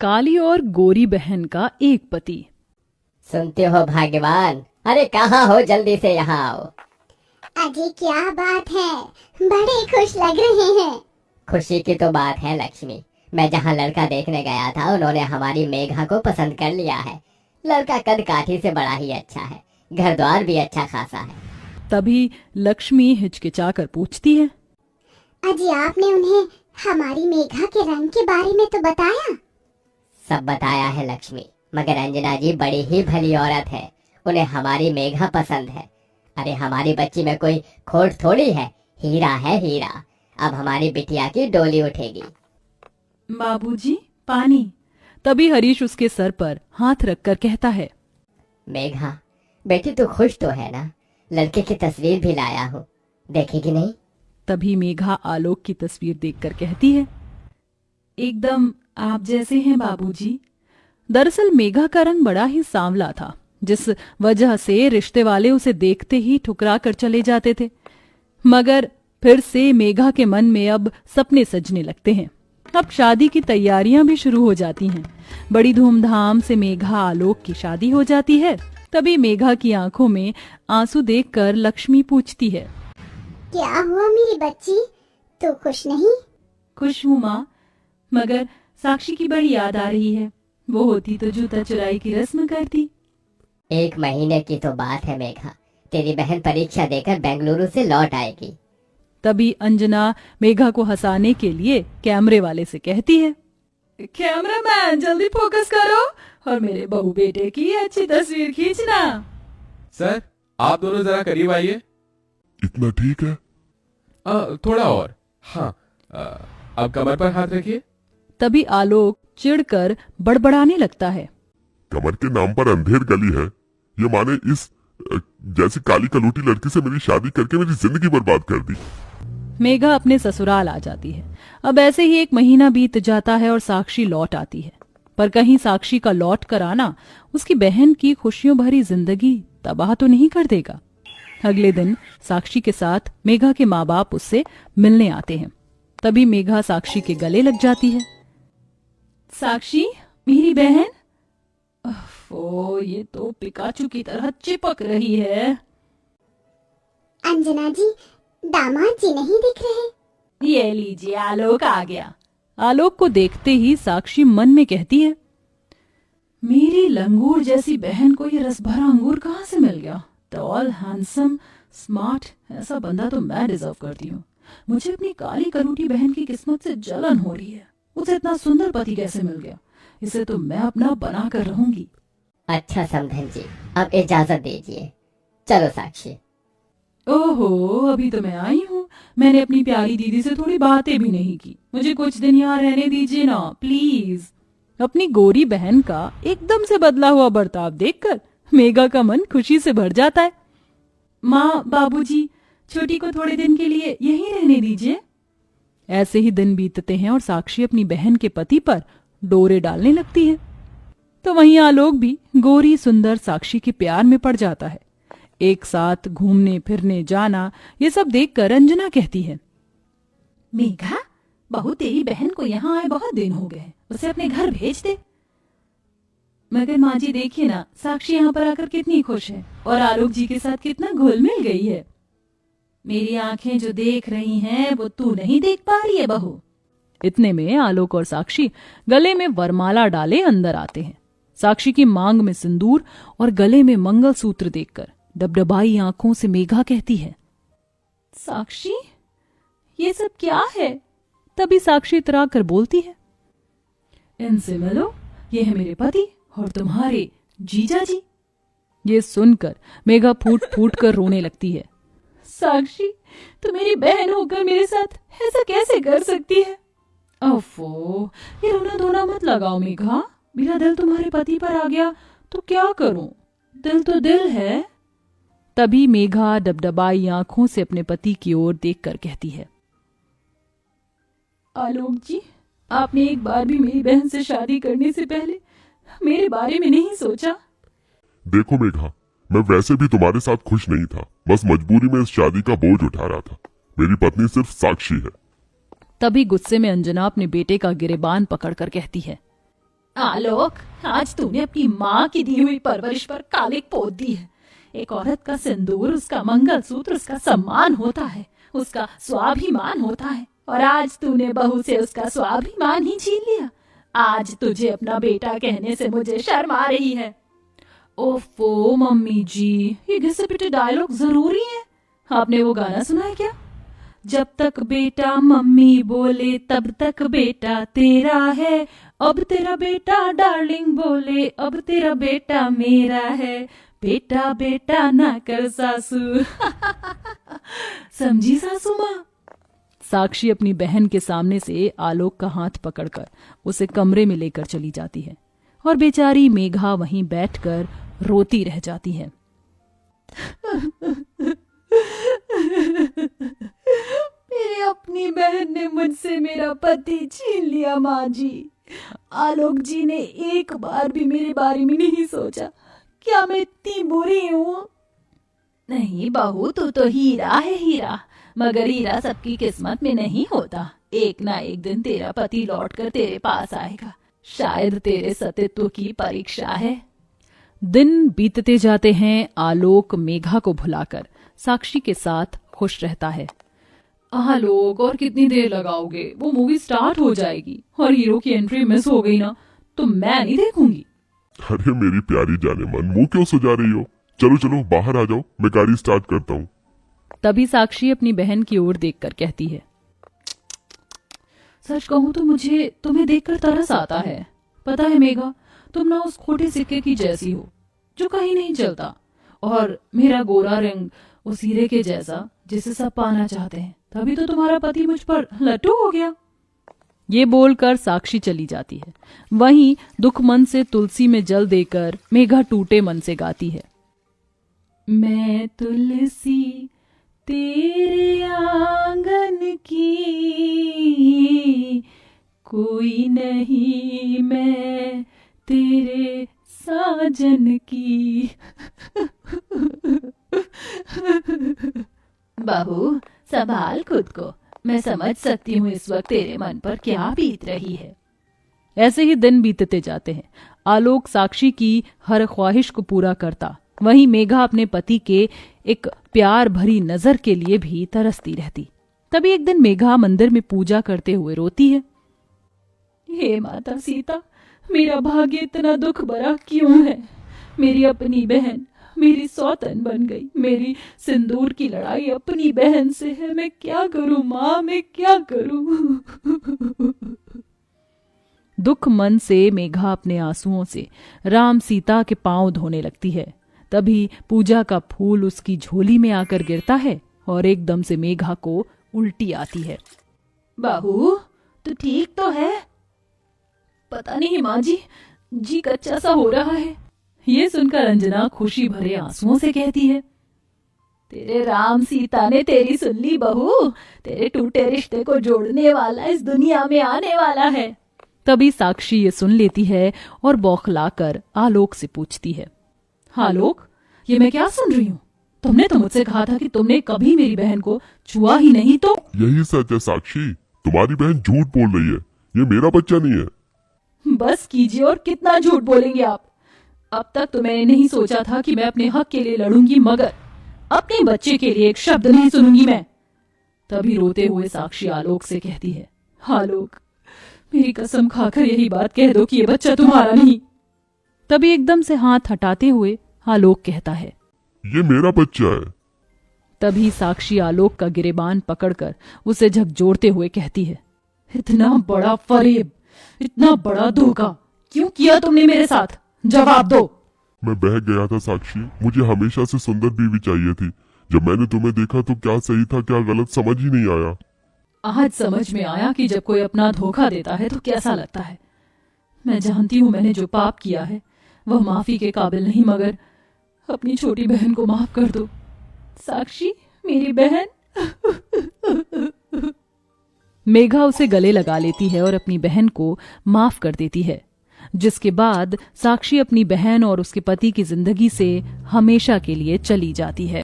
काली और गोरी बहन का एक पति। सुनते हो भाग्यवान, अरे कहाँ हो, जल्दी से यहाँ आओ। अजी क्या बात है, बड़े खुश लग रहे हैं। खुशी की तो बात है लक्ष्मी, मैं जहाँ लड़का देखने गया था उन्होंने हमारी मेघा को पसंद कर लिया है। लड़का कद काठी से बड़ा ही अच्छा है, घर द्वार भी अच्छा खासा है। तभी लक्ष्मी हिचकिचाकर पूछती है, अजी आपने उन्हें हमारी मेघा के रंग के बारे में तो बताया? सब बताया है लक्ष्मी, मगर अंजना जी बड़ी ही भली औरत है, उन्हें हमारी मेघा पसंद है। अरे हमारी बच्ची में कोई खोट थोड़ी है, हीरा है हीरा। अब हमारी बिटिया की डोली उठेगी। बाबूजी पानी। तभी हरीश उसके सर पर हाथ रखकर कहता है, मेघा बेटी तू खुश तो है ना, लड़के की तस्वीर भी लाया हूँ, देखेगी नहीं? तभी मेघा आलोक की तस्वीर देखकर कहती है, एकदम आप जैसे हैं बाबूजी। दरअसल मेघा का रंग बड़ा ही सांवला था, जिस वजह से रिश्ते वाले उसे देखते ही ठुकरा कर चले जाते थे। मगर फिर से मेघा के मन में अब सपने सजने लगते हैं। अब शादी की तैयारियां भी शुरू हो जाती हैं। बड़ी धूमधाम से मेघा आलोक की शादी हो जाती है। तभी मेघा की आंखों में आंसू देखकर लक्ष्मी पूछती है, क्या हुआ मेरी बच्ची, तू खुश नहीं? खुश हूँ माँ, मगर साक्षी की बड़ी याद आ रही है। वो होती तो जूता चुराई की रस्म करती। 1 महीने की तो बात है मेघा, तेरी बहन परीक्षा देकर बेंगलुरु से लौट आएगी। तभी अंजना मेघा को हंसाने के लिए कैमरे वाले से कहती है, कैमरामैन जल्दी फोकस करो और मेरे बहू बेटे की अच्छी तस्वीर खींचना। सर आप दोनों जरा करीब आइए। इतना ठीक है? थोड़ा और। हाँ, अब कमर पर हाथ रखिए। तभी आलोक चिढ़कर बड़बड़ाने लगता है, कमर के नाम पर अंधेर गली है, ये माने इस जैसी काली कलूटी लड़की से मेरी शादी करके मेरी जिंदगी बर्बाद कर दी। मेघा अपने ससुराल आ जाती है। अब ऐसे ही 1 महीना बीत जाता है और साक्षी लौट आती है। पर कहीं साक्षी का लौट कर आना उसकी बहन की खुशियों भरी जिंदगी तबाह तो नहीं कर देगा। अगले दिन साक्षी के साथ मेघा के माँ बाप उससे मिलने आते हैं। तभी मेघा साक्षी के गले लग जाती है। साक्षी मेरी बहन। ओ ये तो पिकाचू की तरह चिपक रही है। अंजना जी, दामाद जी नहीं दिख रहे। ये लीजिए आलोक आ गया। आलोक को देखते ही साक्षी मन में कहती है, मेरी लंगूर जैसी बहन को ये रस भरा अंगूर कहाँ से मिल गया? टॉल, हैंडसम, स्मार्ट, ऐसा बंदा तो मैं डिजर्व करती हूँ। मुझे अपनी काली कलूटी बहन की किस्मत से जलन हो रही है। उसे इतना सुंदर पति कैसे मिल गया? इसे तो मैं अपना बना कर रहूंगी। अच्छा समधन जी, अब इजाजत दीजिए, चलो साक्षी। ओहो, अभी तो मैं आई हूँ। मैंने अपनी प्यारी दीदी से थोड़ी बातें भी नहीं की। मुझे कुछ दिन यहाँ रहने दीजिए ना प्लीज। अपनी गोरी बहन का एकदम से बदला हुआ बर्ताव देखकर मेघा का मन खुशी से भर जाता है। माँ, बाबूजी, छोटी को थोड़े दिन के लिए यहीं रहने दीजिए। ऐसे ही दिन बीतते हैं और साक्षी अपनी बहन के पति पर डोरे डालने लगती है। तो वहीं आलोक भी गोरी सुंदर साक्षी के प्यार में पड़ जाता है। एक साथ घूमने फिरने जाना, ये सब देखकर अंजना कहती है, मेघा बहू तेरी बहन को यहाँ आए बहुत दिन हो गए, उसे अपने घर भेज दे। मगर माँ जी देखिए ना, साक्षी यहाँ पर आकर कितनी खुश है और आलोक जी के साथ कितना घुल मिल गई है। मेरी आंखें जो देख रही हैं वो तू नहीं देख पा रही है बहू। इतने में आलोक और साक्षी गले में वरमाला डाले अंदर आते हैं। साक्षी की मांग में सिंदूर और गले में मंगलसूत्र देखकर डबडबाई आंखों से मेघा कहती है, साक्षी ये सब क्या है? तभी साक्षी इतरा कर बोलती है, इनसे मिलो, ये है मेरे पति और तुम्हारे जीजा जी। ये सुनकर मेघा फूट फूट कर रोने लगती है। साक्षी तो मेरी बहन होकर मेरे साथ ऐसा कैसे कर सकती है? ओफो, ये रोना धोना मत लगाओ मेघा। मेरा दिल तुम्हारे पति पर आ गया तो क्या करूं? दिल तो दिल है। तभी मेघा डबडबाई आंखों से अपने पति की ओर देखकर कहती है, आलोक जी, आपने एक बार भी मेरी बहन से शादी करने से पहले मेरे बारे में नहीं सोचा? देखो मेघा, मैं वैसे भी तुम्हारे साथ खुश नहीं था, बस मजबूरी में इस शादी का बोझ उठा रहा था। मेरी पत्नी सिर्फ साक्षी है। तभी गुस्से में अंजना अपने बेटे का गिरेबान पकड़कर कहती है, आलोक, आज तूने अपनी माँ की दी हुई परवरिश पर कालिक पोत दी है। एक औरत का सिंदूर, उसका मंगलसूत्र, उसका सम्मान होता है, उसका स्वाभिमान होता है, और आज तूने बहू से उसका स्वाभिमान ही छीन लिया। आज तुझे अपना बेटा कहने से मुझे शर्म आ रही है। ओफो मम्मी जी, ये घिसे पिटे डायलॉग जरूरी है। आपने वो गाना सुना है क्या? जब तक बेटा मम्मी बोले तब तक बेटा तेरा है, अब तेरा बेटा डार्लिंग बोले अब तेरा बेटा मेरा है, बेटा बेटा ना कर सासू। समझी सासू माँ? साक्षी अपनी बहन के सामने से आलोक का हाथ पकड़कर उसे कमरे में लेकर चली जाती है और बेचारी मेघा वहीं बैठकर रोती रह जाती है। मेरी अपनी बहन ने मुझसे मेरा पति छीन लिया माँ जी। आलोक जी ने एक बार भी मेरे बारे में नहीं सोचा। क्या मैं इतनी बुरी हूँ? नहीं बहू, तू तो हीरा है हीरा, मगर हीरा सबकी किस्मत में नहीं होता। एक ना एक दिन तेरा पति लौटकर तेरे पास आएगा। शायद तेरे सतीत्व की परीक्षा है। दिन बीतते जाते हैं। आलोक मेघा को भुलाकर साक्षी के साथ खुश रहता है। आलोक, और कितनी देर लगाओगे? वो मूवी स्टार्ट हो जाएगी और हीरो की एंट्री मिस हो गई ना तो मैं नहीं देखूंगी। अरे मेरी प्यारी जाने मन, मुंह क्यों सुजा रही हो? चलो चलो बाहर आ जाओ, मैं गाड़ी स्टार्ट करता हूँ। तभी साक्षी अपनी बहन की ओर देखकर कहती है, सच कहूं तो मुझे तुम्हें देखकर तरस आता है। पता है मेघा, तुम ना उस खोटे सिक्के की जैसी हो जो कहीं नहीं चलता, और मेरा गोरा रंग उस हीरे के जैसा जिसे सब पाना चाहते हैं। तभी तो तुम्हारा पति मुझ पर लट्टू हो गया। ये बोलकर साक्षी चली जाती है। वहीं दुख मन से तुलसी में जल देकर मेघा टूटे मन से गाती है, मैं तुलसी तेरे आंगन की, कोई नहीं मैं तेरे साजन की। बहू, संभाल खुद को। मैं समझ सकती हूँ इस वक्त तेरे मन पर क्या बीत रही है। ऐसे ही दिन बीतते जाते हैं। आलोक साक्षी की हर ख्वाहिश को पूरा करता, वहीं मेघा अपने पति के एक प्यार भरी नजर के लिए भी तरसती रहती। तभी एक दिन मेघा मंदिर में पूजा करते हुए रोती है, हे माता सीता, मेरा भाग्य इतना दुख भरा क्यों है? मेरी अपनी बहन मेरी सौतन बन गई। मेरी सिंदूर की लड़ाई अपनी बहन से है। मैं क्या करूं माँ, मैं क्या करूं? दुख मन से मेघा अपने आंसुओं से राम सीता के पांव धोने लगती है। तभी पूजा का फूल उसकी झोली में आकर गिरता है और एकदम से मेघा को उल्टी आती है। बहू, तू ठीक तो है? पता नहीं माँ जी कच्चा सा हो रहा है। ये सुनकर अंजना खुशी भरे आंसुओं से कहती है, तेरे राम सीता ने तेरी सुन ली बहू। तेरे टूटे रिश्ते को जोड़ने वाला इस दुनिया में आने वाला है। तभी साक्षी ये सुन लेती है और बौखलाकर आलोक से पूछती है, आलोक, ये मैं क्या सुन रही हूँ? तुमने तो मुझसे कहा था कि तुमने कभी मेरी बहन को छुआ ही नहीं। तो यही सच है साक्षी, तुम्हारी बहन झूठ बोल रही है। ये मेरा बच्चा नहीं है। बस कीजिए, और कितना झूठ बोलेंगे आप? अब तक तो मैंने नहीं सोचा था कि मैं अपने हक के लिए लड़ूंगी, मगर अपने बच्चे के लिए एक शब्द नहीं सुनूंगी मैं। तभी रोते हुए साक्षी आलोक से कहती है, आलोक, मेरी कसम खाकर यही बात कह दो कि ये बच्चा तुम्हारा नहीं। तभी एकदम से हाथ हटाते हुए आलोक कहता है, ये मेरा बच्चा है। तभी साक्षी आलोक का गिरेबान पकड़कर उसे झकझोरते हुए कहती है, इतना बड़ा फरेब, इतना बड़ा धोखा क्यों किया तुमने मेरे साथ? जवाब दो। मैं बह गया था साक्षी, मुझे हमेशा से सुंदर बीवी चाहिए थी। जब मैंने तुम्हें देखा तो क्या सही था क्या गलत समझ ही नहीं आया। आज समझ में आया कि जब कोई अपना धोखा देता है तो कैसा लगता है। मैं जानती हूँ मैंने जो पाप किया है वह माफी के काबिल नहीं, मगर अपनी छोटी बहन को माफ कर दो। साक्षी, मेरी बहन। मेघा उसे गले लगा लेती है और अपनी बहन को माफ कर देती है, जिसके बाद साक्षी अपनी बहन और उसके पति की जिंदगी से हमेशा के लिए चली जाती है।